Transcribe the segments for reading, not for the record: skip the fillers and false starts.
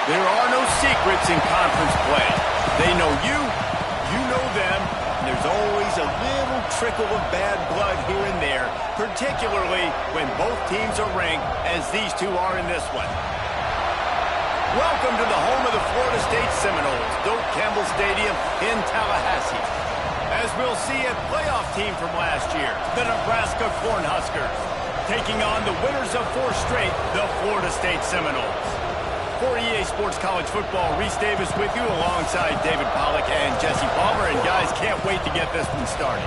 There are no secrets in conference play. They know you, you know them, and there's always a little trickle of bad blood here and there, particularly when both teams are ranked as these two are in this one. Welcome to the home of the Florida State Seminoles, Doak Campbell Stadium in Tallahassee. As we'll see a playoff team from last year, the Nebraska Cornhuskers, taking on the winners of 4 straight, the Florida State Seminoles. For EA Sports College Football, Reese Davis with you alongside David Pollack and Jesse Palmer. And guys, can't wait to get this one started.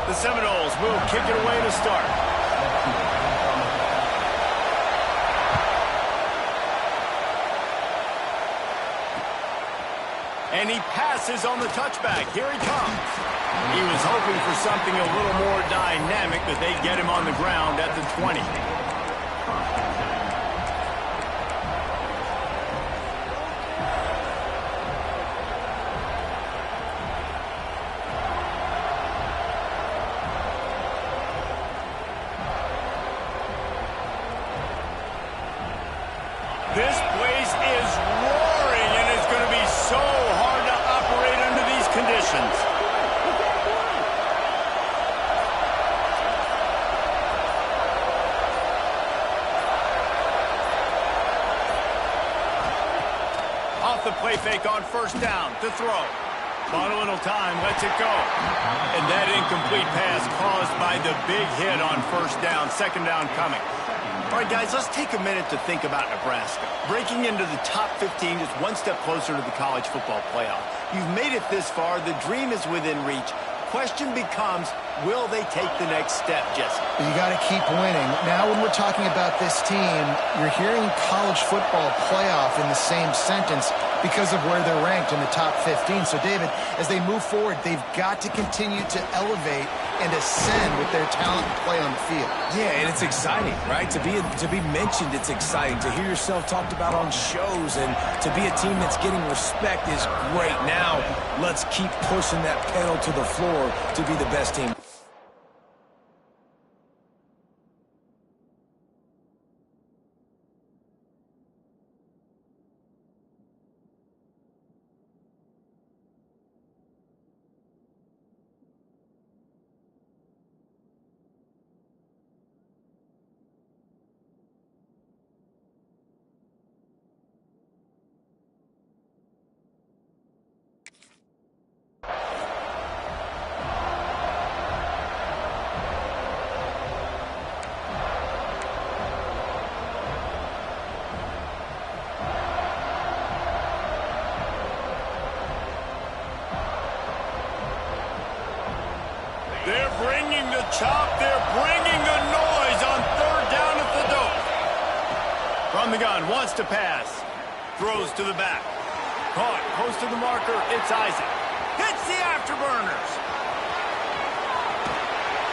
The Seminoles will kick it away to start. And he passes on the touchback. Here he comes. He was hoping for something a little more dynamic, but they get him on the ground at the 20. This place is roaring, and it's going to be so hard to operate under these conditions. Off the play fake on first down to throw. Bought a little time, lets it go. And that incomplete pass caused by the big hit on first down, second down coming. All right, guys, let's take a minute to think about Nebraska. Breaking into the top 15 is one step closer to the college football playoff. You've made it this far. The dream is within reach. Question becomes, will they take the next step, Jesse? You got to keep winning. Now, when we're talking about this team, you're hearing college football playoff in the same sentence because of where they're ranked in the top 15. So, David, as they move forward, they've got to continue to elevate and ascend with their talent and play on the field. Yeah, and it's exciting, right? To be mentioned, it's exciting. To hear yourself talked about on shows and to be a team that's getting respect is great. Now, let's keep pushing that pedal to the floor to be the best team. They're bringing the chop. They're bringing the noise on third down at the Doak. From the gun, wants to pass. Throws to the back. Caught, close to the marker. It's Isaac. Hits the afterburners.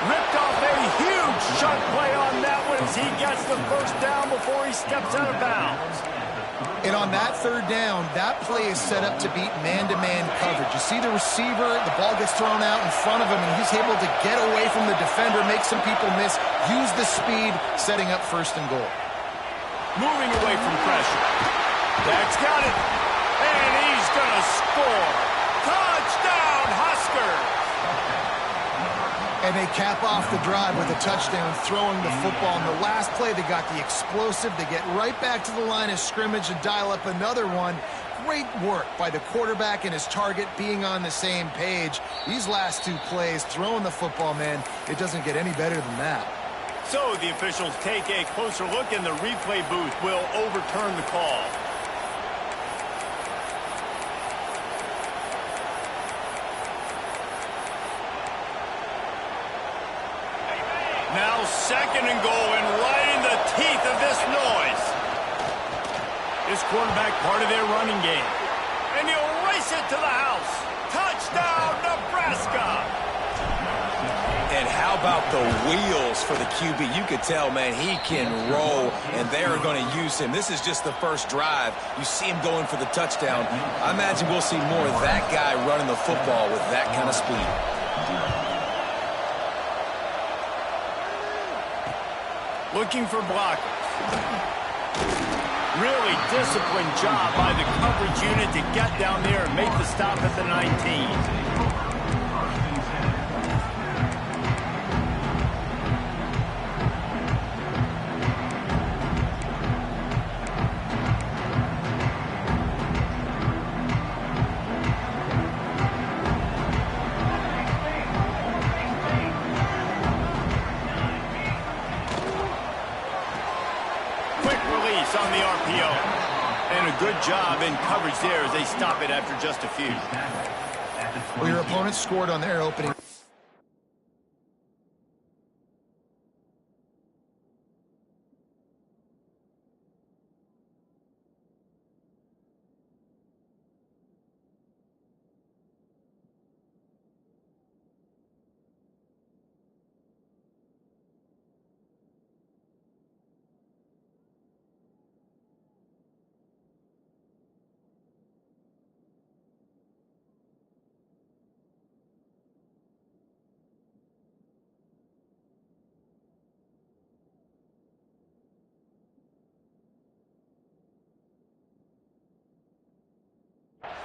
Ripped off a huge chunk play on that one as he gets the first down before he steps out of bounds. And on that third down, that play is set up to beat man-to-man coverage. You see the receiver, the ball gets thrown out in front of him, and he's able to get away from the defender, make some people miss, use the speed, setting up first and goal. Moving away from pressure. Dak's got it. And he's going to score. Touchdown, Huskers! And they cap off the drive with a touchdown, throwing the football. In the last play, they got the explosive. They get right back to the line of scrimmage and dial up another one. Great work by the quarterback and his target being on the same page. These last 2 plays, throwing the football, man, it doesn't get any better than that. So the officials take a closer look, and the replay booth will overturn the call. Now second and goal, and right in the teeth of this noise. This quarterback part of their running game. And he'll race it to the house. Touchdown, Nebraska! And how How about the wheels for the QB? You could tell, man, he can roll, and they're going to use him. This is just the first drive. You see him going for the touchdown. I imagine we'll see more of that guy running the football with that kind of speed. Looking for blockers. Really disciplined job by the coverage unit to get down there and make the stop at the 19. On the RPO. And a good job in coverage there as they stop it after just a few. Well, your opponent scored on their opening.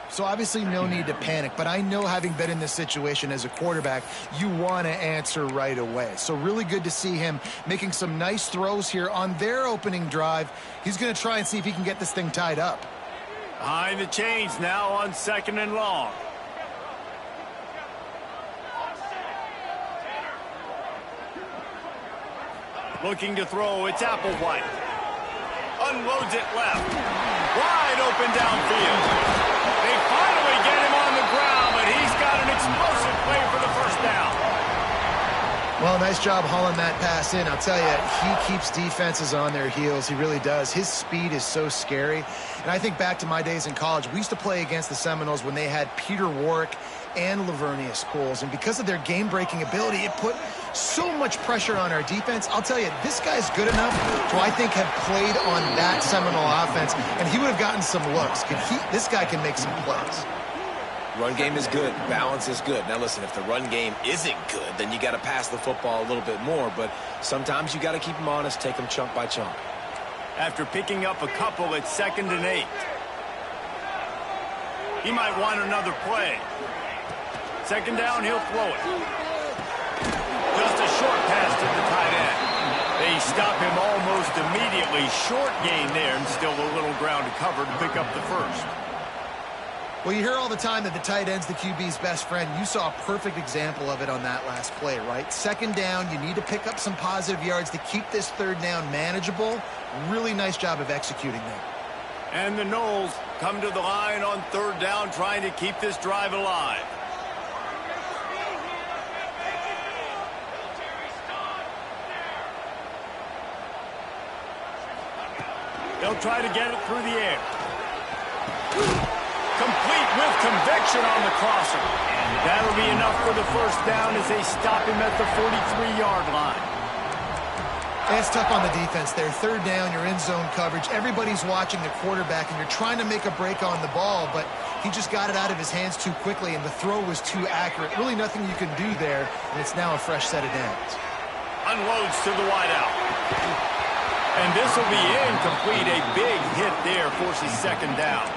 So obviously no need to panic, but I know having been in this situation as a quarterback, you want to answer right away. So really good to see him making some nice throws here on their opening drive. He's going to try and see if he can get this thing tied up. Behind the chains now on 2nd and long. Looking to throw, it's Applewhite. Unloads it left. Wide open downfield. They finally get him on the ground, but he's got an explosive play for the first down. Well, nice job hauling that pass in. I'll tell you, he keeps defenses on their heels. He really does. His speed is so scary. And I think back to my days in college. We used to play against the Seminoles when they had Peter Warrick and Lavernius Coles. And because of their game-breaking ability, it put so much pressure on our defense. I'll tell you, this guy's good enough to, I think, have played on that Seminole offense, and he would have gotten some looks. This guy can make some plays. Run game is good. Balance is good. Now, listen, if the run game isn't good, then you got to pass the football a little bit more. But sometimes you got to keep them honest, take them chunk by chunk. After picking up a couple, it's 2nd and 8. He might want another play. 2nd down, he'll throw it. Just a short pass to the tight end. They stop him almost immediately. Short gain there, and still a little ground to cover to pick up the first. Well, you hear all the time that the tight end's the QB's best friend. You saw a perfect example of it on that last play, right? 2nd down, you need to pick up some positive yards to keep this 3rd down manageable. Really nice job of executing that. And the Noles come to the line on 3rd down, trying to keep this drive alive. They'll try to get it through the air. Complete with conviction on the crosser. That'll be enough for the first down as they stop him at the 43-yard line. And it's tough on the defense there. 3rd down, you're in zone coverage. Everybody's watching the quarterback, and you're trying to make a break on the ball, but he just got it out of his hands too quickly, and the throw was too accurate. Really nothing you can do there, and it's now a fresh set of downs. Unloads to the wideout. And this will be incomplete. A big hit there forces 2nd down.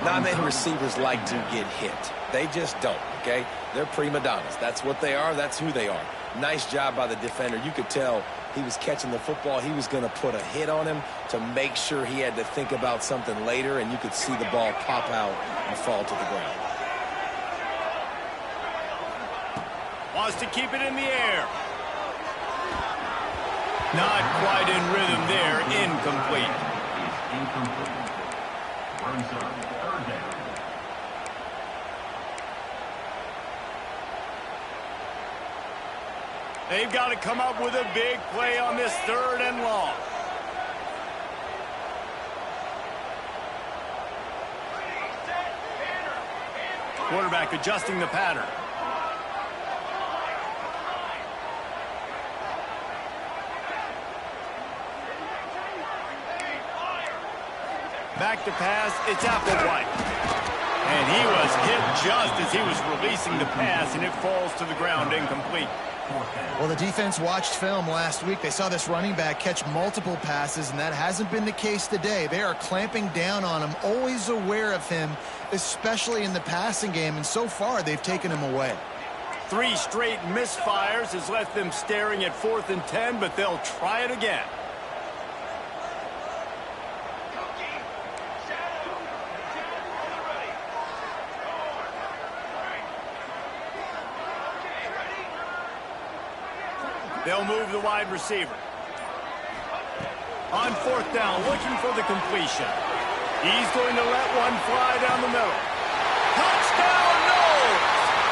Not many receivers like to get hit. They just don't, okay? They're prima donnas. That's what they are. That's who they are. Nice job by the defender. You could tell he was catching the football. He was going to put a hit on him to make sure he had to think about something later, and you could see the ball pop out and fall to the ground. Wants to keep it in the air. Not quite in rhythm there. Incomplete. They've got to come up with a big play on this 3rd and long. Quarterback adjusting the pattern. Back to pass, it's Applewhite. And he was hit just as he was releasing the pass, and it falls to the ground incomplete. Well, the defense watched film last week. They saw this running back catch multiple passes, and that hasn't been the case today. They are clamping down on him, always aware of him, especially in the passing game, and so far they've taken him away. 3 straight misfires has left them staring at 4th and 10, but they'll try it again. They'll move the wide receiver. On 4th down, looking for the completion. He's going to let one fly down the middle. Touchdown, Knowles!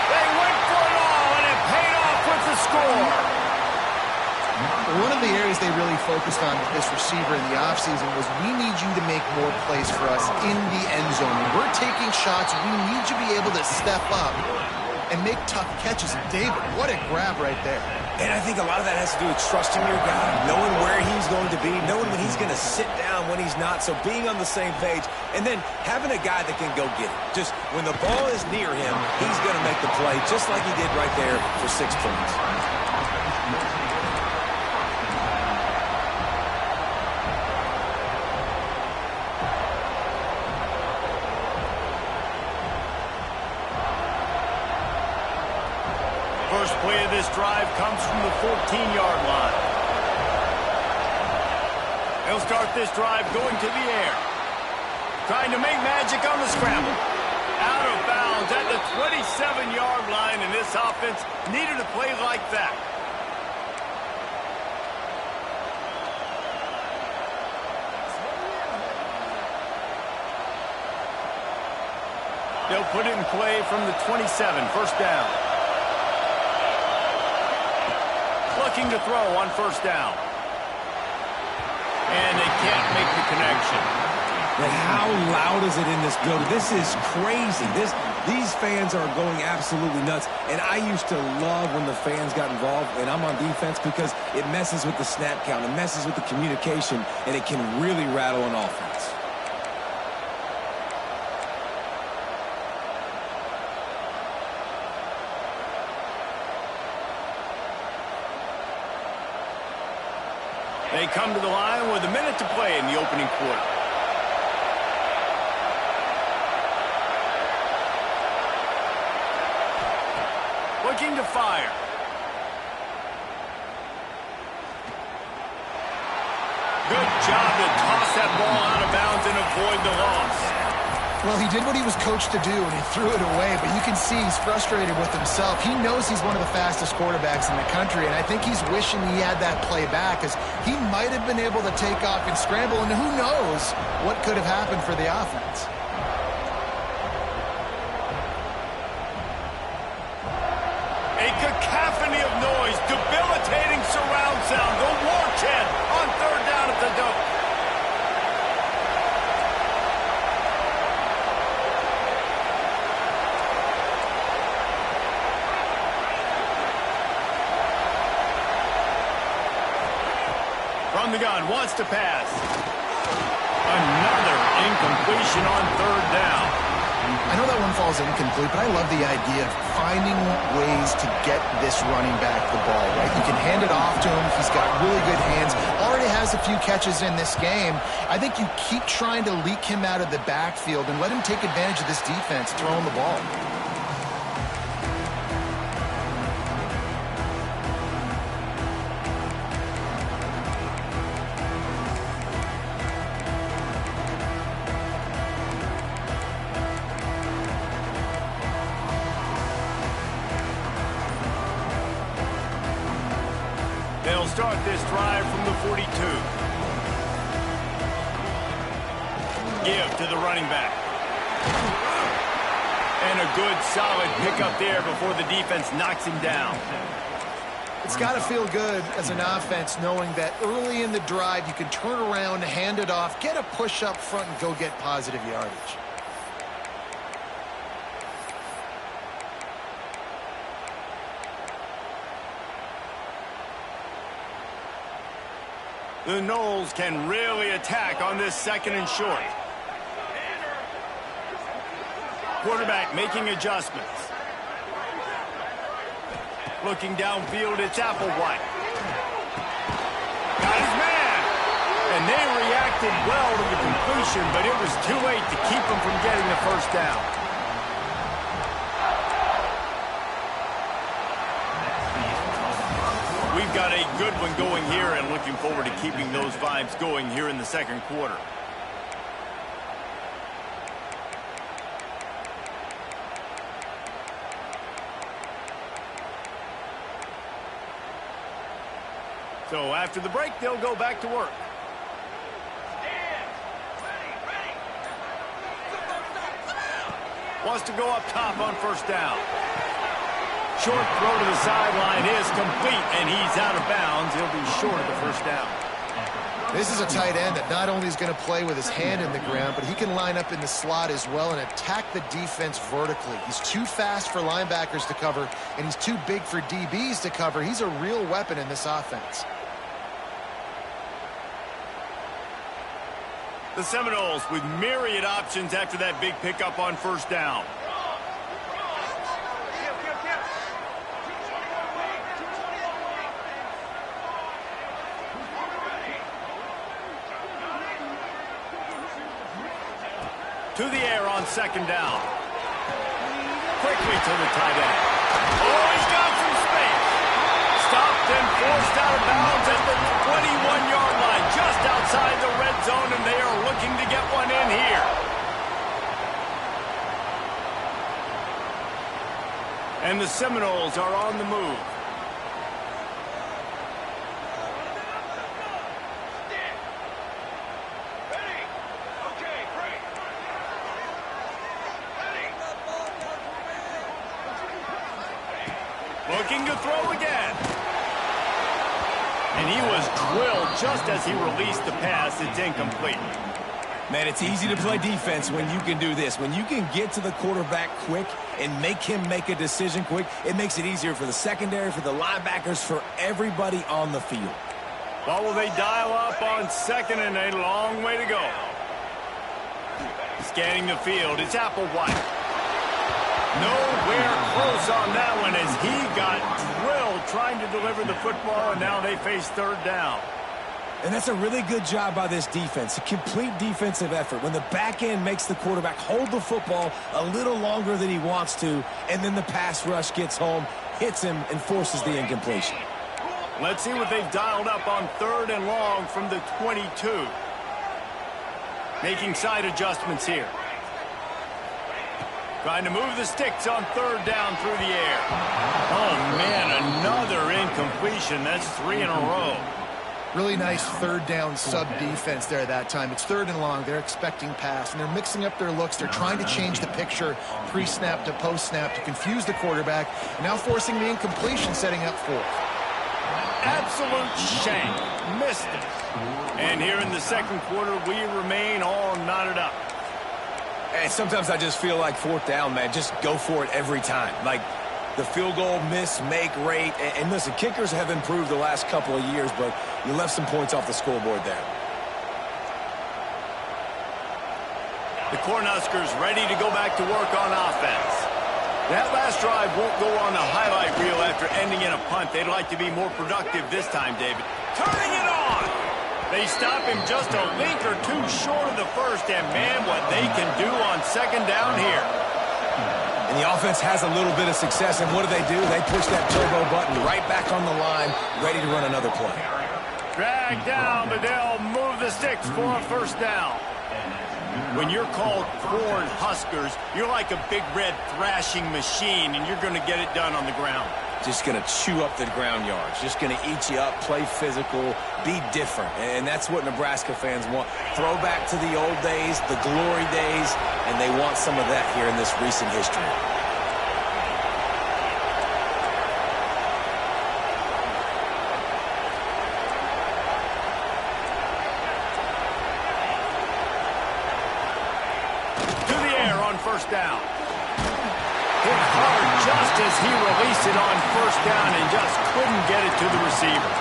They went for it all, and it paid off with the score. One of the areas they really focused on with this receiver in the offseason was, we need you to make more plays for us in the end zone. When we're taking shots, we need you to be able to step up and make tough catches. And David, what a grab right there. And I think a lot of that has to do with trusting your guy, knowing where he's going to be, knowing when he's going to sit down, when he's not, so being on the same page, and then having a guy that can go get it. Just when the ball is near him, he's going to make the play, just like he did right there for 6 points. First play of this drive comes from the 14-yard line. They'll start this drive going to the air. Trying to make magic on the scramble. Out of bounds at the 27-yard line, and this offense needed a play like that. They'll put it in play from the 27, 1st down. Looking to throw on 1st down. And they can't make the connection. But how loud is it in this building? This is crazy. These fans are going absolutely nuts. And I used to love when the fans got involved, and I'm on defense, because it messes with the snap count, it messes with the communication, and it can really rattle an offense. They come to the line with a minute to play in the opening quarter. Looking to fire. Good job to toss that ball out of bounds and avoid the loss. Well, he did what he was coached to do, and he threw it away, but you can see he's frustrated with himself. He knows he's one of the fastest quarterbacks in the country, and I think he's wishing he had that play back, because he might have been able to take off and scramble, and who knows what could have happened for the offense. A cacophony of noise, debilitating surround sound. The war chant on 3rd down at the Doak. From the gun, wants to pass. Another incompletion on 3rd down. I know that one falls incomplete, but I love the idea of finding ways to get this running back the ball, right? You can hand it off to him. He's got really good hands. Already has a few catches in this game. I think you keep trying to leak him out of the backfield and let him take advantage of this defense throwing the ball. They'll start this drive from the 42. Give to the running back. And a good, solid pickup there before the defense knocks him down. It's got to feel good as an offense knowing that early in the drive you can turn around, hand it off, get a push up front, and go get positive yardage. The Noles can really attack on this 2nd and short. Quarterback making adjustments. Looking downfield, it's Applewhite. Got his man. And they reacted well to the completion, but it was too late to keep them from getting the first down. We've got a good one going here and looking forward to keeping those vibes going here in the second quarter. So after the break, they'll go back to work. Wants to go up top on first down. Short throw to the sideline is complete, and he's out of bounds. He'll be short of the first down. This is a tight end that not only is going to play with his hand in the ground, but he can line up in the slot as well and attack the defense vertically. He's too fast for linebackers to cover, and he's too big for DBs to cover. He's a real weapon in this offense. The Seminoles with myriad options after that big pickup on first down. To the air on second down. Quickly to the tight end. Oh, he's got some space. Stopped and forced out of bounds at the 21-yard line, just outside the red zone, and they are looking to get one in here. And the Seminoles are on the move. Looking to throw again. And he was drilled just as he released the pass. It's incomplete. Man, it's easy to play defense when you can do this. When you can get to the quarterback quick and make him make a decision quick, it makes it easier for the secondary, for the linebackers, for everybody on the field. Well, will they dial up on second and a long way to go? Scanning the field, it's Applewhite. Nowhere close on that one as he got drilled trying to deliver the football, and now they face third down. And that's a really good job by this defense, a complete defensive effort. When the back end makes the quarterback hold the football a little longer than he wants to, and then the pass rush gets home, hits him, and forces the incompletion. Let's see what they've dialed up on third and long from the 22. Making side adjustments here. Trying to move the sticks on third down through the air. Oh, man, another incompletion. That's 3 in a row. Really nice third down sub-defense there that time. It's third and long. They're expecting pass, and they're mixing up their looks. They're trying to change the picture pre-snap to post-snap to confuse the quarterback, and now forcing the incompletion, setting up fourth. Absolute shank. Missed it. And here in the second quarter, we remain all knotted up. And sometimes I just feel like fourth down, man. Just go for it every time. Like the field goal miss-make rate. And listen, kickers have improved the last couple of years, but you left some points off the scoreboard there. The Cornhuskers ready to go back to work on offense. That last drive won't go on the highlight reel after ending in a punt. They'd like to be more productive this time, David. Turning it on! They stop him just a link or two short of the first, and man, what they can do on second down here. And the offense has a little bit of success, and what do? They push that turbo button right back on the line, ready to run another play. Drag down, but they'll move the sticks for a first down. When you're called Cornhuskers, you're like a big red thrashing machine, and you're going to get it done on the ground. Just going to chew up the ground yards. Just going to eat you up, play physical, be different. And that's what Nebraska fans want. Throw back to the old days, the glory days, and they want some of that here in this recent history. To the air on first down. Hit hard just as he released it on first down and just couldn't get it to the receiver.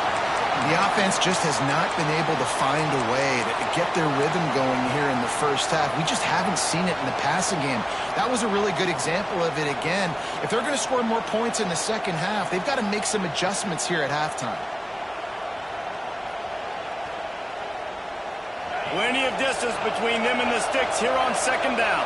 The offense just has not been able to find a way to get their rhythm going here in the first half. We just haven't seen it in the passing game. That was a really good example of it again. If they're going to score more points in the second half, they've got to make some adjustments here at halftime. Plenty of distance between them and the sticks here on second down.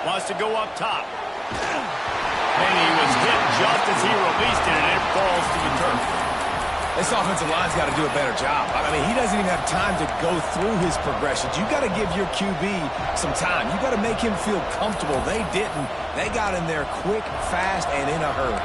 Wants to go up top. And he was hit just as he released it, and it falls to the turf. This offensive line's got to do a better job. I mean, he doesn't even have time to go through his progressions. You got to give your QB some time. You got to make him feel comfortable. They didn't. They got in there quick, fast, and in a hurry.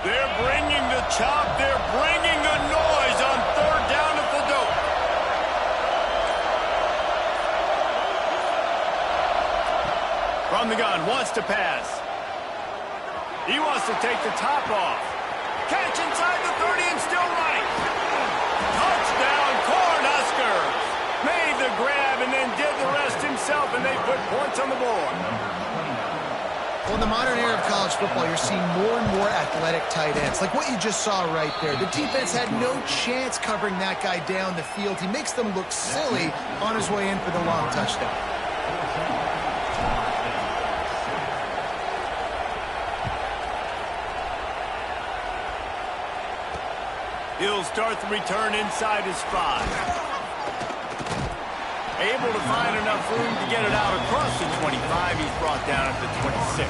They're bringing the chop. They're bringing the noise on third down at the dope. From the gun, wants to pass. He wants to take the top off. Catch inside the 30 and still running. Touchdown, Cornhuskers. Made the grab and then did the rest himself, and they put points on the board. Well, in the modern era of college football, you're seeing more and more athletic tight ends, like what you just saw right there. The defense had no chance covering that guy down the field. He makes them look silly on his way in for the long touchdown. He'll start the return inside his 5. Able to find enough room to get it out across the 25. He's brought down at the 26.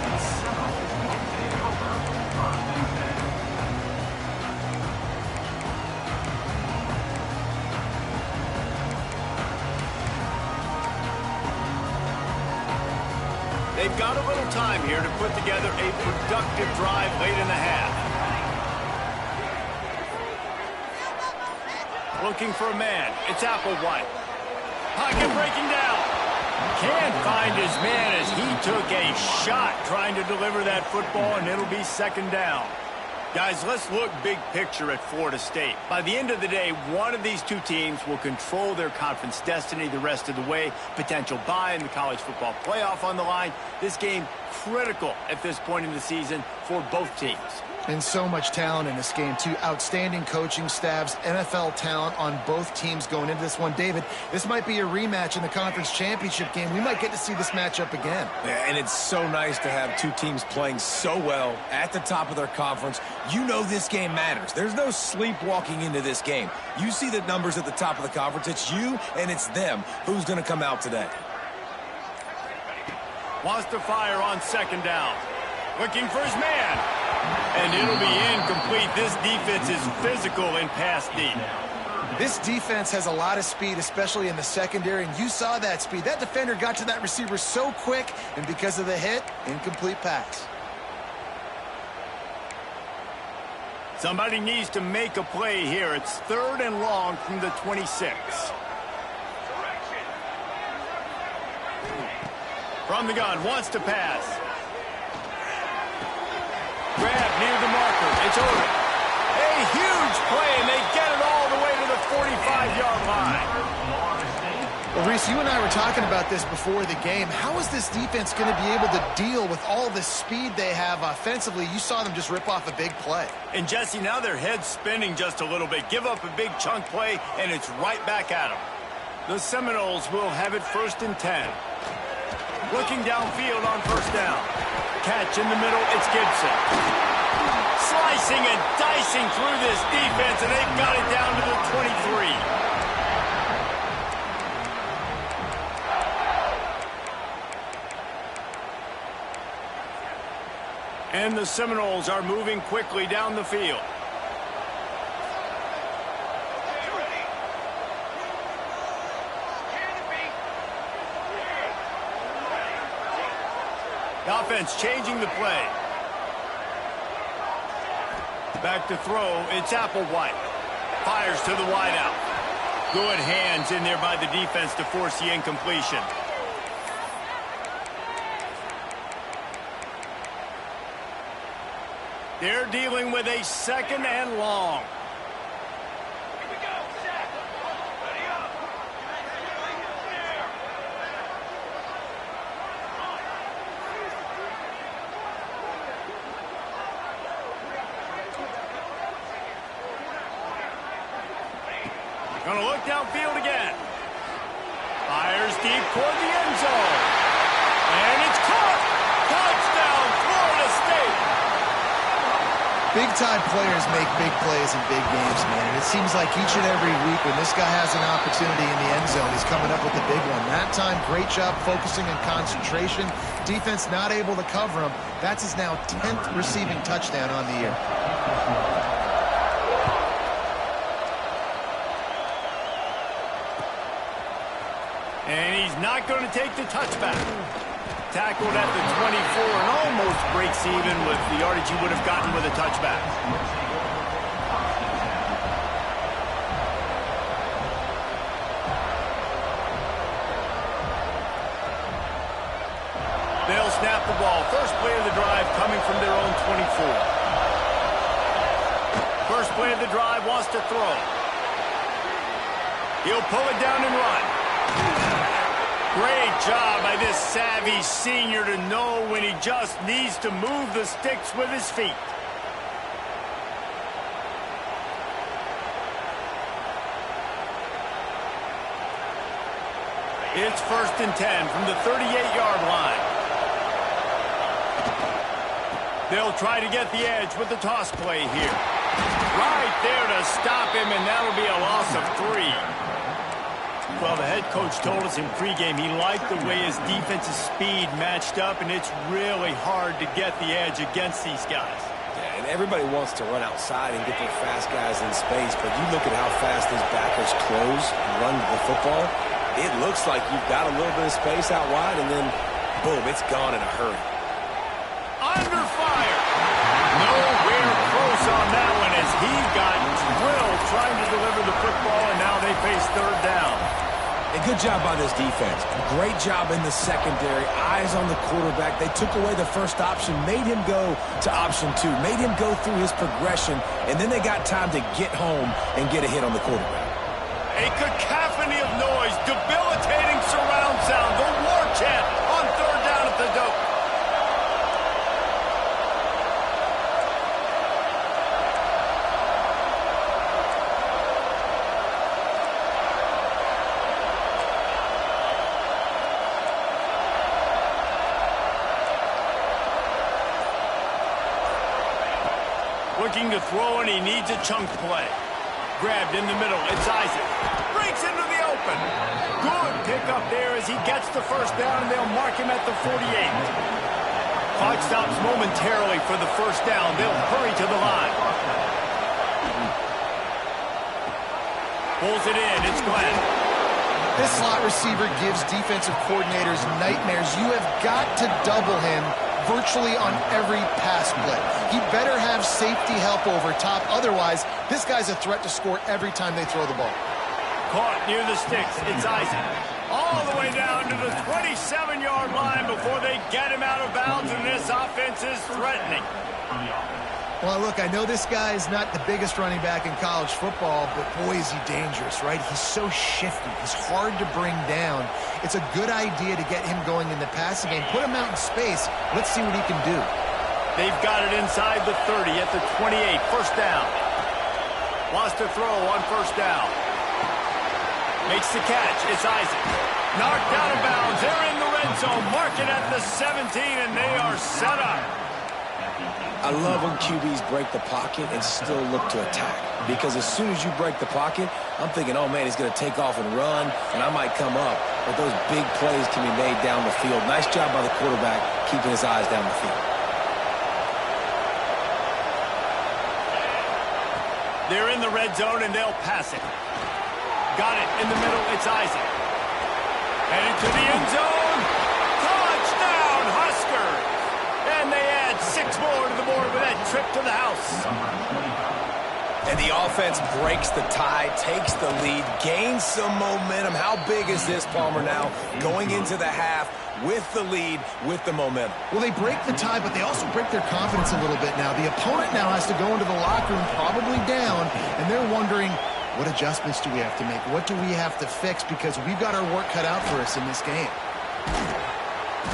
They've got a little time here to put together a productive drive late in the half. Looking for a man. It's Applewhite. Pocket breaking down. Can't find his man as he took a shot trying to deliver that football, and it'll be second down. Guys, let's look big picture at Florida State. By the end of the day, one of these two teams will control their conference destiny the rest of the way. Potential bye in the college football playoff on the line. This game critical at this point in the season for both teams. And so much talent in this game, too. Outstanding coaching staffs, NFL talent on both teams going into this one. David, this might be a rematch in the conference championship game. We might get to see this matchup again. Yeah, and it's so nice to have two teams playing so well at the top of their conference. You know this game matters. There's no sleepwalking into this game. You see the numbers at the top of the conference. It's you and it's them. Who's going to come out today? Wants to fire on second down. Looking for his man. And it'll be incomplete. This defense is physical in pass deep. This defense has a lot of speed, especially in the secondary, and you saw that speed. That defender got to that receiver so quick, and because of the hit, incomplete pass. Somebody needs to make a play here. It's third and long from the 26. From the gun, wants to pass. Grab near the marker. It's over. A huge play, and they get it all the way to the 45-yard line. Well, Reese, you and I were talking about this before the game. How is this defense going to be able to deal with all the speed they have offensively? You saw them just rip off a big play. And, Jesse, now their head's spinning just a little bit. Give up a big chunk play, and it's right back at them. The Seminoles will have it 1st and 10. Looking downfield on first down. Catch in the middle, it's Gibson. Slicing and dicing through this defense, and they've got it down to the 23. And the Seminoles are moving quickly down the field. The offense changing the play. Back to throw, it's Applewhite. Fires to the wideout. Good hands in there by the defense to force the incompletion. They're dealing with a 2nd and long. Here we go, set. Ready up. Gonna look downfield again. Fires deep toward the end zone. And it's caught. Touchdown, Florida State. Big-time players make big plays in big games, man. And it seems like each and every week when this guy has an opportunity in the end zone, he's coming up with the big one. That time, great job focusing and concentration. Defense not able to cover him. That's his now 10th receiving touchdown on the year. And he's not going to take the touchback. Tackled at the 24 and almost breaks even with the yardage he would have gotten with a touchback. They'll snap the ball. First play of the drive coming from their own 24. First play of the drive wants to throw. He'll pull it down and run. Great job by this savvy senior to know when he just needs to move the sticks with his feet. It's 1st and 10 from the 38-yard line. They'll try to get the edge with the toss play here. Right there to stop him, and that'll be a loss of 3. Well, the head coach told us in pregame he liked the way his defensive speed matched up, and it's really hard to get the edge against these guys. Yeah, and everybody wants to run outside and get their fast guys in space, but you look at how fast these backers close and run the football, it looks like you've got a little bit of space out wide, and then, boom, it's gone in a hurry. Under fire. Nowhere close on that one as he got drilled trying to deliver the football, and now they face 3rd down. A good job by this defense. Great job in the secondary. Eyes on the quarterback. They took away the first option, made him go to option 2, made him go through his progression, and then they got time to get home and get a hit on the quarterback. A cacophony of noise, debilitating surround sound, the war chant on 3rd down at the dope. Looking to throw, and he needs a chunk play. Grabbed in the middle. It's Isaac. Breaks into the open. Good pickup there as he gets the 1st down, and they'll mark him at the 48. Clock stops momentarily for the 1st down. They'll hurry to the line. Pulls it in. It's Glenn. This slot receiver gives defensive coordinators nightmares. You have got to double him virtually on every pass play. He better have safety help over top. Otherwise, this guy's a threat to score every time they throw the ball. Caught near the sticks. It's Isaac. All the way down to the 27-yard line before they get him out of bounds, and this offense is threatening. Well, look, I know this guy is not the biggest running back in college football, but boy, is he dangerous, right? He's so shifty. He's hard to bring down. It's a good idea to get him going in the passing game. Put him out in space. Let's see what he can do. They've got it inside the 30 at the 28. 1st down. Wants to throw on 1st down. Makes the catch. It's Isaac. Knocked out of bounds. They're in the red zone. Mark it at the 17, and they are set up. I love when QBs break the pocket and still look to attack. Because as soon as you break the pocket, I'm thinking, oh, man, he's going to take off and run, and I might come up. But those big plays can be made down the field. Nice job by the quarterback keeping his eyes down the field. They're in the red zone, and they'll pass it. Got it in the middle. It's Isaac. Headed to the end zone. Touchdown, Huskers. And they add 6 6 more to the board with that trip to the house. And the offense breaks the tie, takes the lead, gains some momentum. How big is this, Palmer, now? Going into the half with the lead, with the momentum. Well, they break the tie, but they also break their confidence a little bit now. The opponent now has to go into the locker room probably down, and they're wondering, what adjustments do we have to make? What do we have to fix? Because we've got our work cut out for us in this game.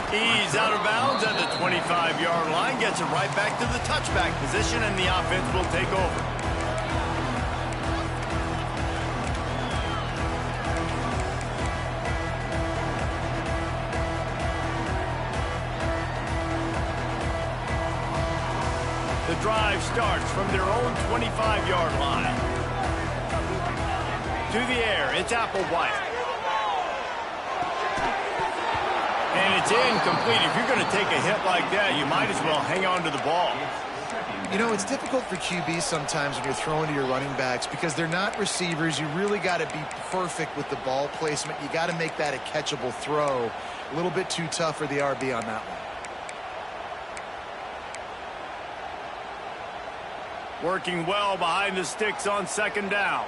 He's out of bounds at the 25-yard line, gets it right back to the touchback position, and the offense will take over. The drive starts from their own 25-yard line. To the air, it's Applewhite. And it's incomplete. If you're going to take a hit like that, you might as well hang on to the ball. You know, it's difficult for QBs sometimes when you're throwing to your running backs because they're not receivers. You really got to be perfect with the ball placement. You got to make that a catchable throw. A little bit too tough for the RB on that one. Working well behind the sticks on second down.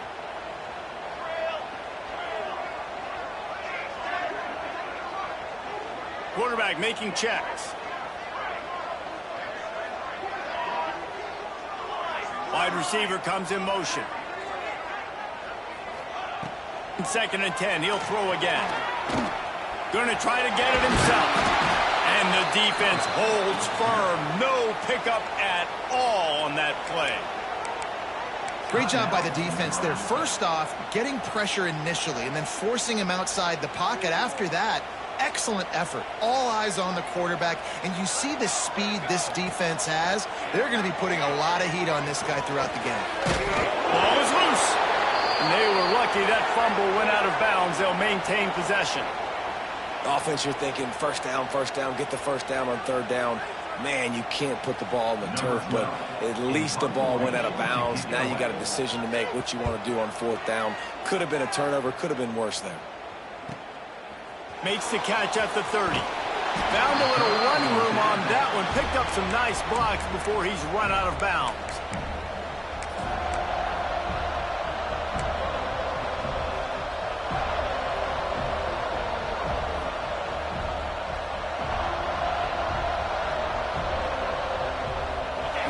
Quarterback making checks. Wide receiver comes in motion. Second and 10, he'll throw again. Going to try to get it himself. And the defense holds firm. No pickup at all on that play. Great job by the defense there. First off, getting pressure initially and then forcing him outside the pocket. After that, excellent effort. All eyes on the quarterback. And you see the speed this defense has. They're going to be putting a lot of heat on this guy throughout the game. Ball is loose. And they were lucky that fumble went out of bounds. They'll maintain possession. Offense, you're thinking first down, get the first down on third down. Man, you can't put the ball on the turf, but at least the ball went out of bounds. Now you got a decision to make what you want to do on fourth down. Could have been a turnover, could have been worse there. Makes the catch at the 30. Found a little running room on that one. Picked up some nice blocks before he's run out of bounds.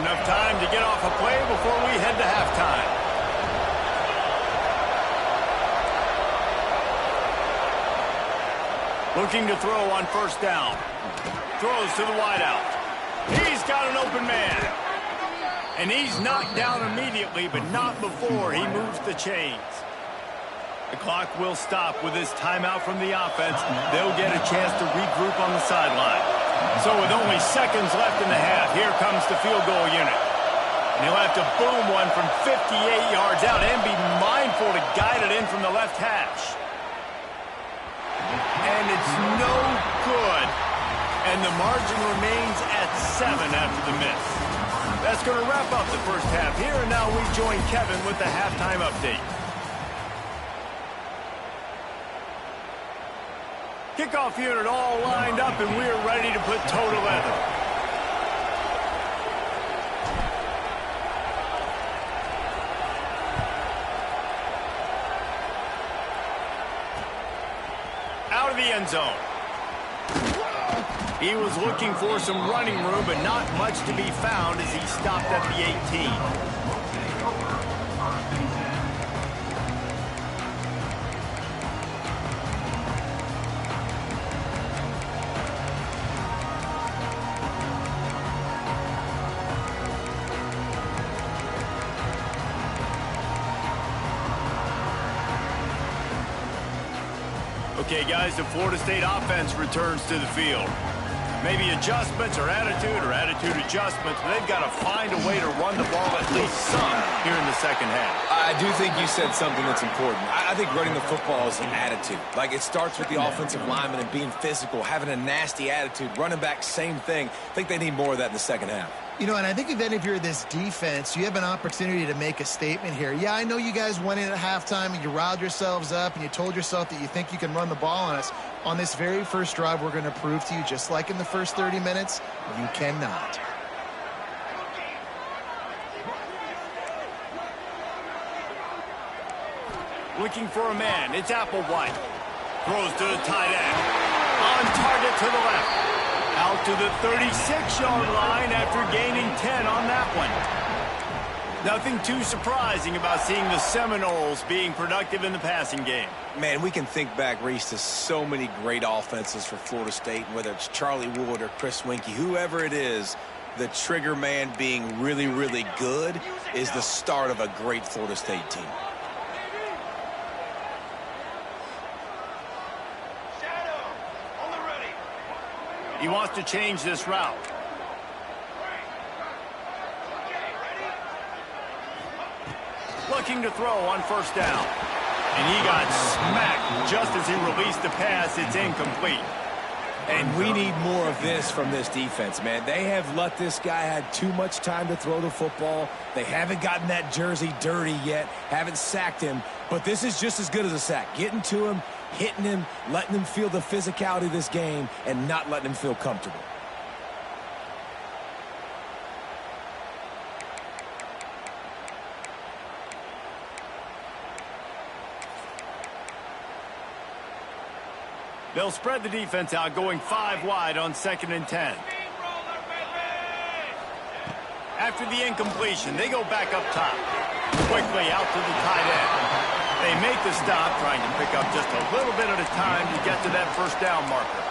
Enough time to get off a play before we head to halftime. Looking to throw on first down. Throws to the wideout. He's got an open man. And he's knocked down immediately, but not before he moves the chains. The clock will stop with this timeout from the offense. They'll get a chance to regroup on the sideline. So with only seconds left in the half, here comes the field goal unit. And he'll have to boom one from 58 yards out and be mindful to guide it in from the left hash. And it's no good. And the margin remains at 7 after the miss. That's going to wrap up the first half here. And now we join Kevin with the halftime update. Kickoff unit all lined up, and we're ready to put toe to leather. Out of the end zone. He was looking for some running room, but not much to be found as he stopped at the 18. Okay, guys, the Florida State offense returns to the field. Maybe adjustments or attitude adjustments, but they've got to find a way to run the ball at least some here in the second half. I do think you said something that's important. I think running the football is an attitude. Like, it starts with the offensive lineman and being physical, having a nasty attitude. Running back, same thing. I think they need more of that in the second half. You know, and I think then if you're this defense, you have an opportunity to make a statement here. Yeah, I know you guys went in at halftime and you riled yourselves up and you told yourself that you think you can run the ball on us. On this very first drive, we're going to prove to you, just like in the first 30 minutes, you cannot. Looking for a man. It's Applewhite. Throws to the tight end. On target to the left. Out to the 36-yard line after gaining 10 on that one. Nothing too surprising about seeing the Seminoles being productive in the passing game. Man, we can think back, Reese, to so many great offenses for Florida State, whether it's Charlie Wood or Chris Winkie, whoever it is, the trigger man being really, really good is the start of a great Florida State team. He wants to change this route. Looking to throw on first down. And he got smacked just as he released the pass. It's incomplete. And we need more of this from this defense, man. They have let this guy have too much time to throw the football. They haven't gotten that jersey dirty yet, haven't sacked him. But this is just as good as a sack. Getting to him, hitting him, letting him feel the physicality of this game, and not letting him feel comfortable. They'll spread the defense out, going 5 wide on 2nd and 10. After the incompletion, they go back up top. Quickly out to the tight end. They make the stop, trying to pick up just a little bit at a time to get to that first down marker.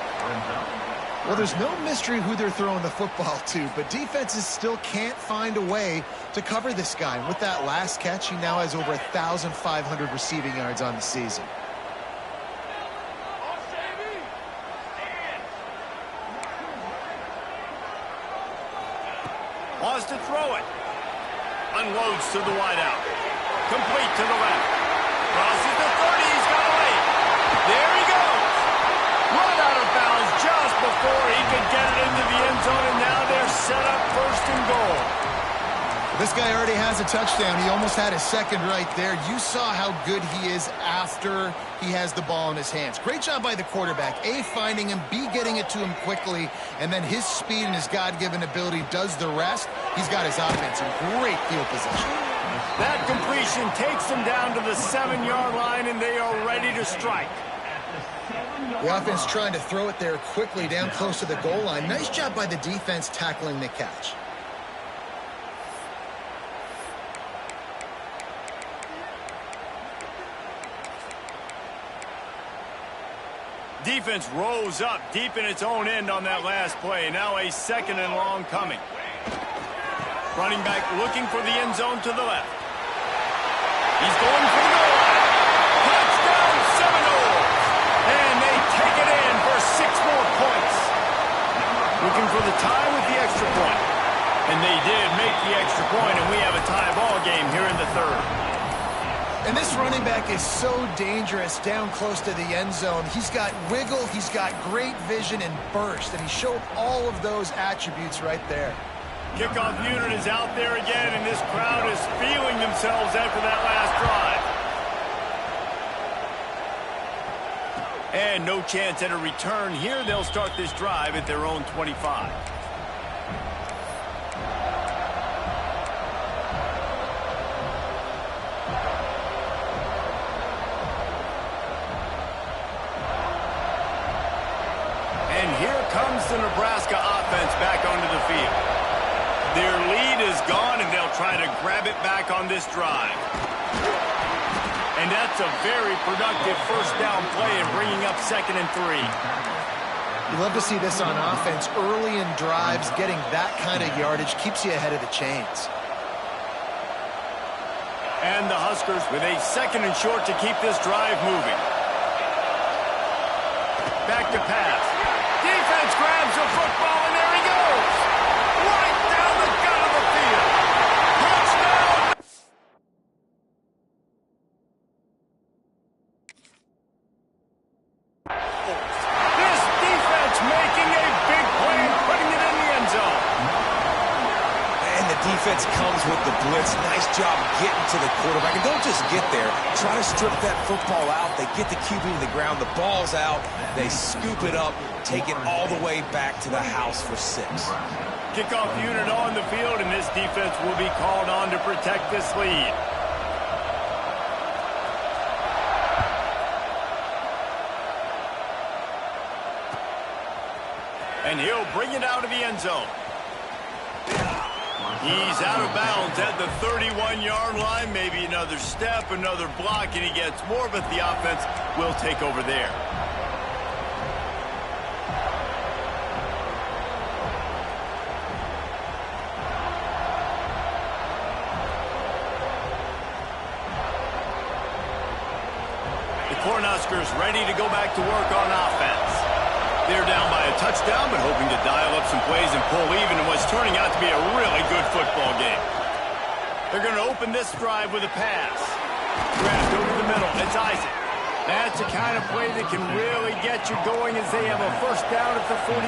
Well, there's no mystery who they're throwing the football to, but defenses still can't find a way to cover this guy. And with that last catch, he now has over 1,500 receiving yards on the season. Wants to throw it. Unloads to the wideout. Complete to the left. Crosses the 30. He's got away. There he goes. Run out of bounds just before he could get it into the end zone, and now they're set up 1st and goal. This guy already has a touchdown. He almost had his second right there. You saw how good he is after he has the ball in his hands. Great job by the quarterback. A, finding him, B, getting it to him quickly, and then his speed and his God-given ability does the rest. He's got his offense in great field position. That completion takes them down to the 7-yard line, and they are ready to strike. The offense trying to throw it there quickly down close to the goal line. Nice job by the defense tackling the catch. Defense rose up deep in its own end on that last play. Now a 2nd and long coming. Running back looking for the end zone to the left. He's going for the goal line. Touchdown Seminoles! And they take it in for 6 more points. Looking for the tie with the extra point. And they did make the extra point, and we have a tie ball game here in the 3rd. And this running back is so dangerous down close to the end zone. He's got wiggle, he's got great vision and burst, and he showed all of those attributes right there. Kickoff unit is out there again, and this crowd is feeling themselves after that last drive. And no chance at a return here. They'll start this drive at their own 25. Comes the Nebraska offense back onto the field. Their lead is gone, and they'll try to grab it back on this drive. And that's a very productive first down play and bringing up 2nd and 3. You love to see this on offense. Early in drives, getting that kind of yardage keeps you ahead of the chains. And the Huskers with a 2nd and short to keep this drive moving. Back to pass. Defense grabs the football, and there he goes. Right down the gut of the field. Touchdown! This defense making a big play and putting it in the end zone. And the defense comes with the blitz. Nice job getting to the quarterback. And don't just get there. Try to strip that football out. They get the QB to the ground. The ball's out. They scoop it up, take it all the way back to the house for 6. Kickoff unit on the field, and this defense will be called on to protect this lead. And he'll bring it out of the end zone. He's out of bounds at the 31-yard line. Maybe another step, another block, and he gets more, but the offense will take over there. The Cornhuskers ready to go back to work on offense. They're down by a touchdown, but hoping to dial up some plays and pull even in what's turning out to be a really good football game. They're going to open this drive with a pass. Grabbed over the middle. It's Isaac. That's the kind of play that can really get you going as they have a first down at the 43.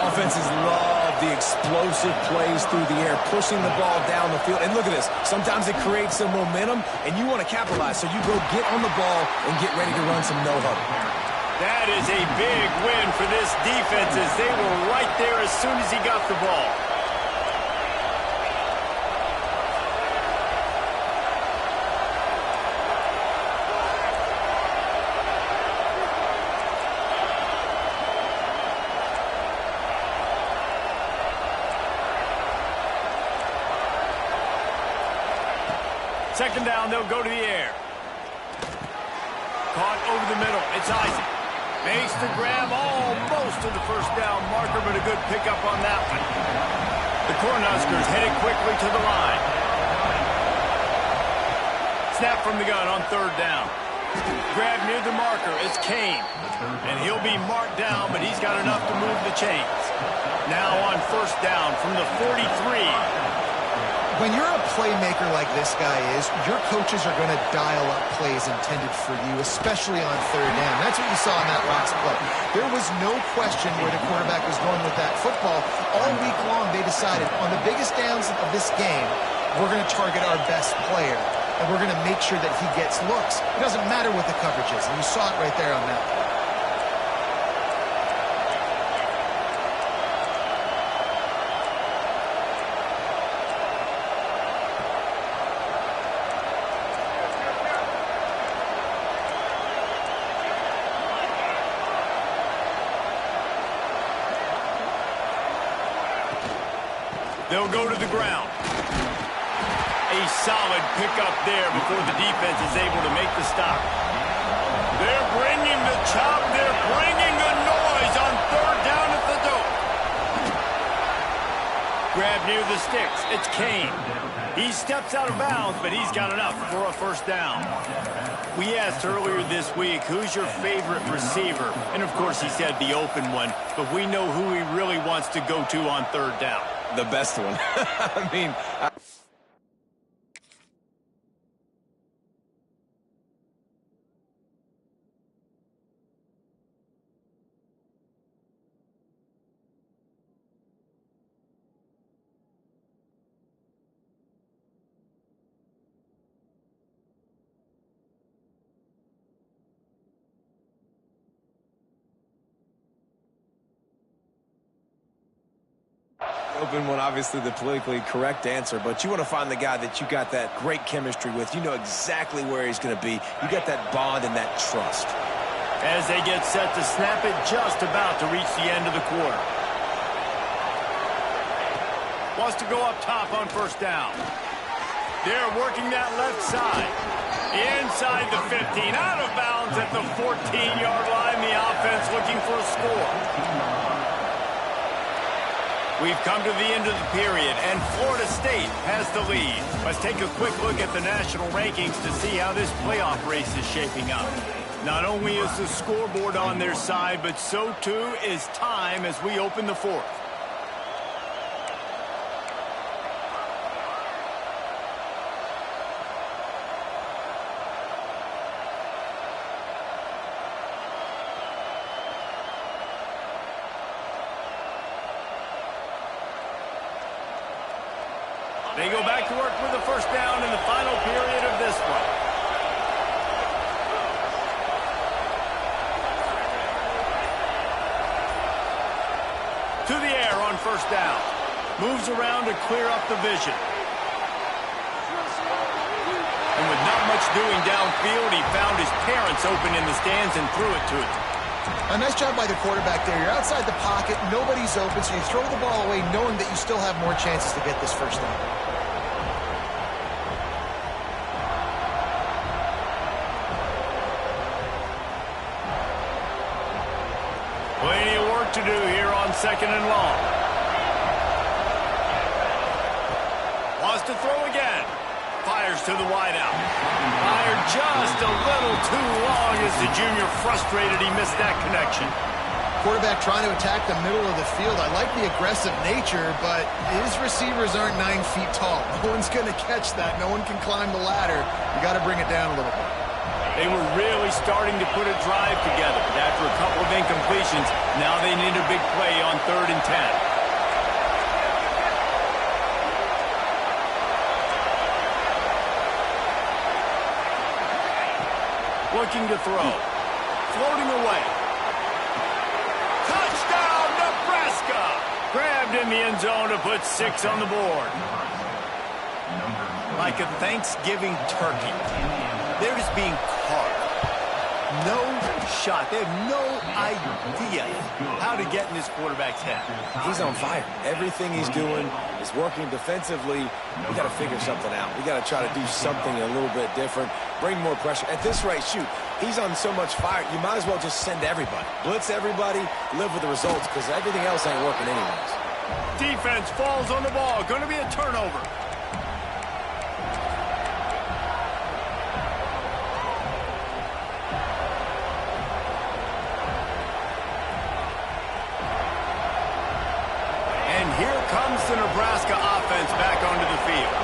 Offenses love the explosive plays through the air, pushing the ball down the field. And look at this. Sometimes it creates some momentum, and you want to capitalize. So you go get on the ball and get ready to run some no-huddle. That is a big win for this defense as they were right there as soon as he got the ball. Second down, they'll go to the air. Caught over the middle. It's Isaac. Makes the grab almost to the first down marker, but a good pickup on that one. The Cornhuskers headed quickly to the line. Snap from the gun on third down. Grab near the marker. It's Kane. And he'll be marked down, but he's got enough to move the chains. Now on first down from the 43. When you're a playmaker like this guy is, your coaches are going to dial up plays intended for you, especially on third down. That's what you saw in that last play. There was no question where the quarterback was going with that football. All week long, they decided on the biggest downs of this game, we're going to target our best player, and we're going to make sure that he gets looks. It doesn't matter what the coverage is, and you saw it right there on that play. They'll go to the ground. A solid pickup there before the defense is able to make the stop. They're bringing the chop. They're bringing the noise on third down at the dope. Grab near the sticks. It's Kane. He steps out of bounds, but he's got enough for a first down. We asked earlier this week, who's your favorite receiver? And, of course, he said the open one, but we know who he really wants to go to on third down. The best one. I mean... Open one, obviously the politically correct answer, but you want to find the guy that you got that great chemistry with. You know exactly where he's going to be. You got that bond and that trust. As they get set to snap it, just about to reach the end of the quarter. Wants to go up top on first down. They're working that left side. Inside the 15, out of bounds at the 14-yard line. The offense looking for a score. We've come to the end of the period, and Florida State has the lead. Let's take a quick look at the national rankings to see how this playoff race is shaping up. Not only is the scoreboard on their side, but so too is time as we open the fourth. They go back to work with the first down in the final period of this one. To the air on first down. Moves around to clear up the vision. And with not much doing downfield, he found his parents open in the stands and threw it to him. A nice job by the quarterback there. You're outside the pocket, nobody's open, so you throw the ball away knowing that you still have more chances to get this first down. Plenty of work to do here on 2nd and long. Wants to throw again. Fires to the wideout. Fired just a little too long as the junior frustrated he missed that connection. Quarterback trying to attack the middle of the field. I like the aggressive nature, but his receivers aren't 9 feet tall. No one's going to catch that. No one can climb the ladder. You got to bring it down a little bit. They were really starting to put a drive together, but after a couple of incompletions, now they need a big play on 3rd and 10. Looking to throw. Floating away. Touchdown, Nebraska! Grabbed in the end zone to put 6 on the board. Like a Thanksgiving turkey, they're just being carved. No shot. They have no idea how to get in this quarterback's head. He's on fire. Everything he's doing is working defensively. We got to figure something out. We got to try to do something a little bit different. Bring more pressure. At this rate, shoot, he's on so much fire, you might as well just send everybody. Blitz everybody, live with the results, because everything else ain't working anyways. Defense falls on the ball. Going to be a turnover. And here comes the Nebraska offense back onto the field.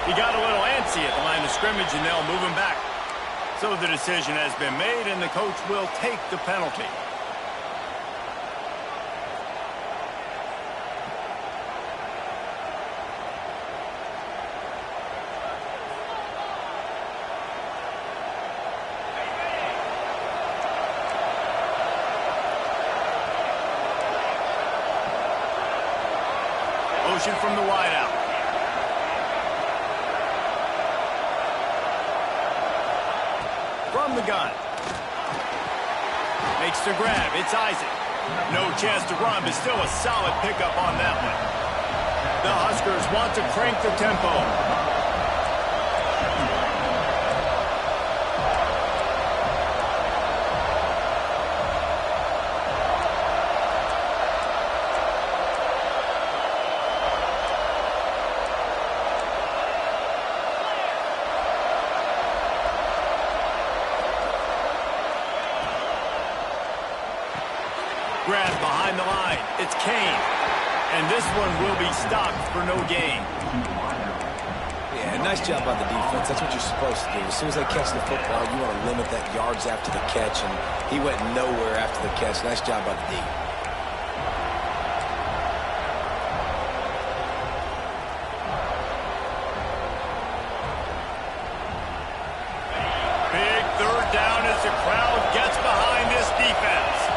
He got a little antsy at the line of scrimmage, and they'll move him back. So the decision has been made, and the coach will take the penalty. Motion from the wideout. From the gun. Makes the grab. It's Isaac. No chance to run, but still a solid pickup on that one. The Huskers want to crank the tempo. Grab behind the line. It's Kane. And this one will be stopped for no gain. Yeah, nice job by the defense. That's what you're supposed to do. As soon as they catch the football, you want to limit that yards after the catch, and he went nowhere after the catch. Nice job by the D. Big 3rd down as the crowd gets behind this defense.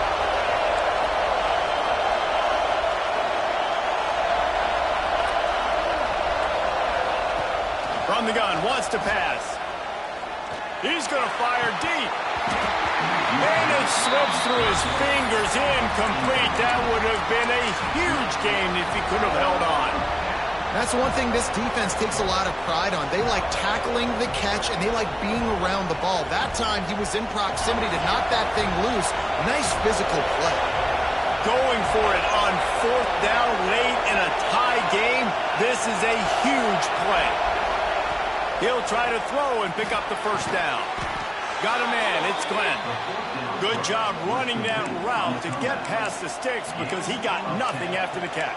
From the gun, wants to pass. He's going to fire deep. And it slips through his fingers, incomplete. That would have been a huge gain if he could have held on. That's one thing this defense takes a lot of pride on. They like tackling the catch, and they like being around the ball. That time, he was in proximity to knock that thing loose. Nice physical play. Going for it on 4th down late in a tie game. This is a huge play. He'll try to throw and pick up the 1st down. Got a man, it's Glenn. Good job running that route to get past the sticks because he got nothing after the catch.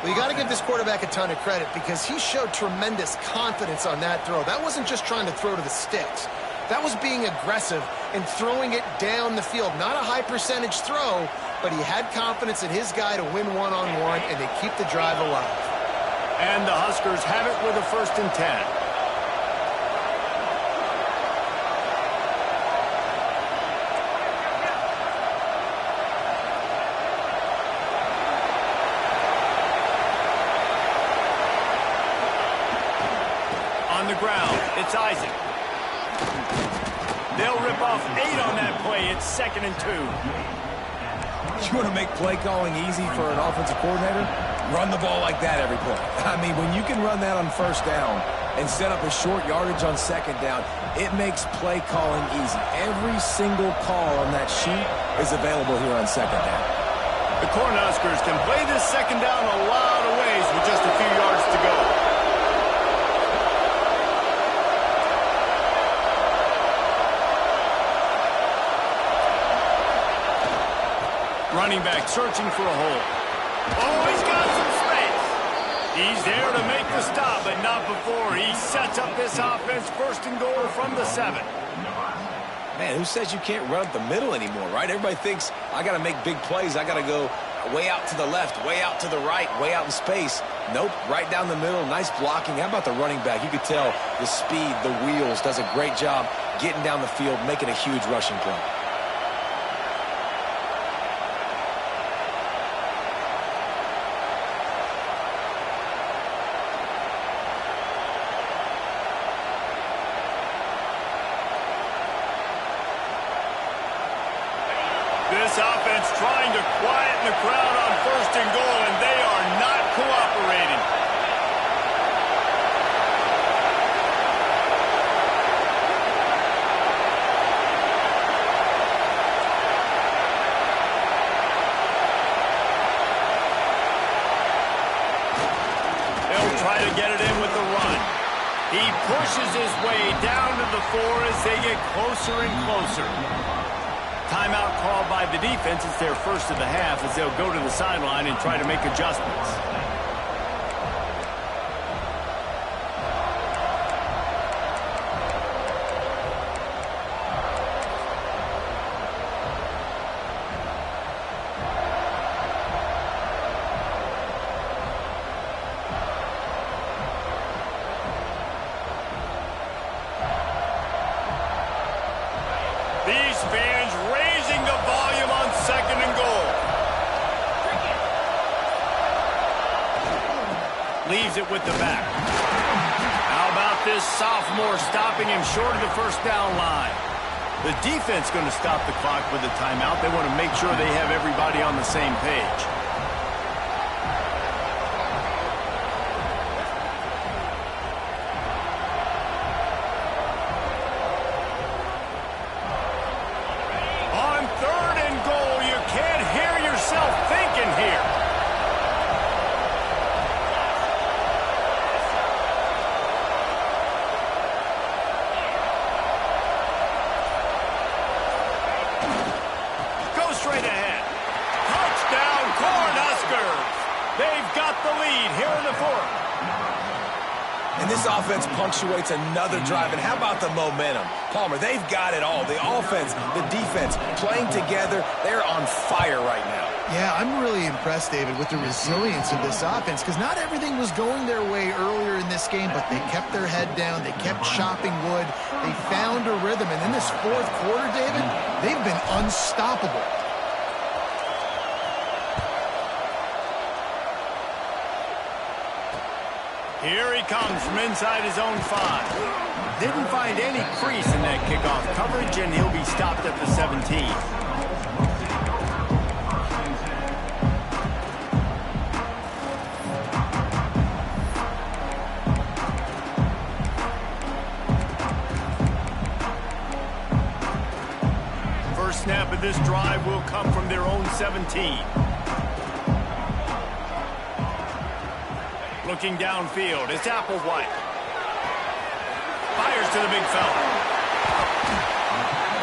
Well, you got to give this quarterback a ton of credit because he showed tremendous confidence on that throw. That wasn't just trying to throw to the sticks. That was being aggressive and throwing it down the field. Not a high percentage throw, but he had confidence in his guy to win one-on-one, and they keep the drive alive. And the Huskers have it with a 1st and 10. ground. It's Isaac. They'll rip off 8 on that play. It's 2nd and 2. You want to make play calling easy for an offensive coordinator? Run the ball like that every play. I mean, when you can run that on first down and set up a short yardage on second down, it makes play calling easy. Every single call on that sheet is available here on second down. The Cornhuskers can play this second down a lot of ways with just a few yards to go. Running back searching for a hole. Oh, he's got some space. He's there to make the stop, but not before he sets up this offense 1st and goal from the 7. Man, who says you can't run up the middle anymore, right? Everybody thinks, I got to make big plays. I got to go way out to the left, way out to the right, way out in space. Nope, right down the middle. Nice blocking. How about the running back? You could tell the speed, the wheels, does a great job getting down the field, making a huge rushing play. This offense trying to quieten the crowd on 1st and goal, and they are not cooperating. They'll try to get it in with the run. He pushes his way down to the 4 as they get closer and closer. Timeout called by the defense. It's their first of the half as they'll go to the sideline and try to make adjustments. These fans raising the volume on 2nd and goal. Leaves it with the back. How about this sophomore stopping him short of the 1st down line? The defense going to stop the clock with a timeout. They want to make sure they have everybody on the same page. Straight ahead. Touchdown, Cornhuskers. They've got the lead here in the 4th. And this offense punctuates another drive. And how about the momentum? Palmer, they've got it all. The offense, the defense, playing together. They're on fire right now. Yeah, I'm really impressed, David, with the resilience of this offense because not everything was going their way earlier in this game, but they kept their head down. They kept chopping wood. They found a rhythm. And in this 4th quarter, David, they've been unstoppable. Here he comes from inside his own 5. Didn't find any crease in that kickoff coverage, and he'll be stopped at the 17. First snap of this drive will come from their own 17. Looking downfield, it's Applewhite. Fires to the big fella.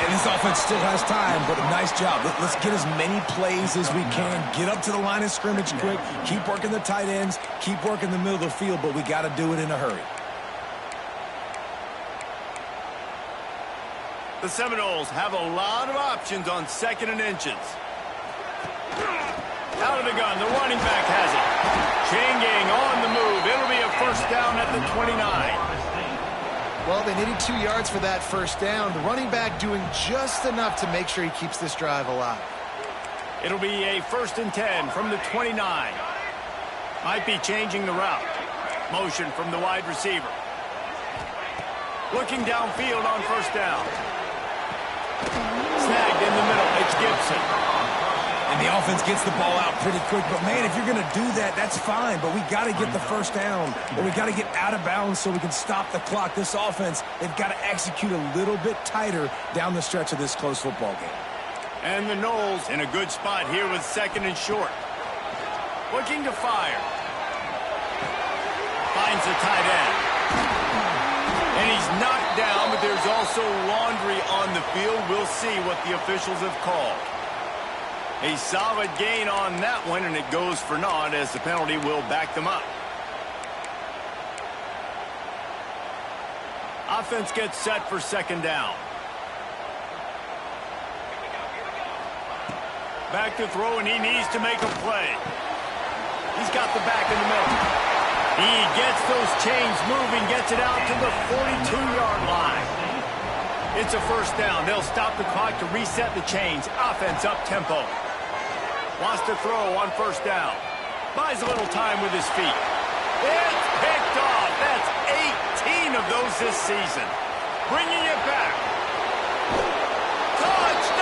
And this offense still has time, but a nice job. Let's get as many plays as we can. Get up to the line of scrimmage quick. Keep working the tight ends. Keep working the middle of the field, but we got to do it in a hurry. The Seminoles have a lot of options on 2nd and inches. Out of the gun, the running back has it. Changing on the move. It'll be a 1st down at the 29. Well, they needed 2 yards for that 1st down. The running back doing just enough to make sure he keeps this drive alive. It'll be a 1st and 10 from the 29. Might be changing the route. Motion from the wide receiver. Looking downfield on first down. Snagged in the middle. It's Gibson. And the offense gets the ball out pretty quick. But, man, if you're going to do that, that's fine. But we got to get the first down, or we got to get out of bounds so we can stop the clock. This offense, they've got to execute a little bit tighter down the stretch of this close football game. And the Knowles in a good spot here with second and short. Looking to fire. Finds the tight end. And he's knocked down, but there's also laundry on the field. We'll see what the officials have called. A solid gain on that one, and it goes for naught as the penalty will back them up. Offense gets set for second down. Back to throw, and he needs to make a play. He's got the back in the middle. He gets those chains moving, gets it out to the 42-yard line. It's a first down. They'll stop the clock to reset the chains. Offense up tempo. Wants to throw on first down. Buys a little time with his feet. It's picked off. That's 18 of those this season. Bringing it back. Touchdown!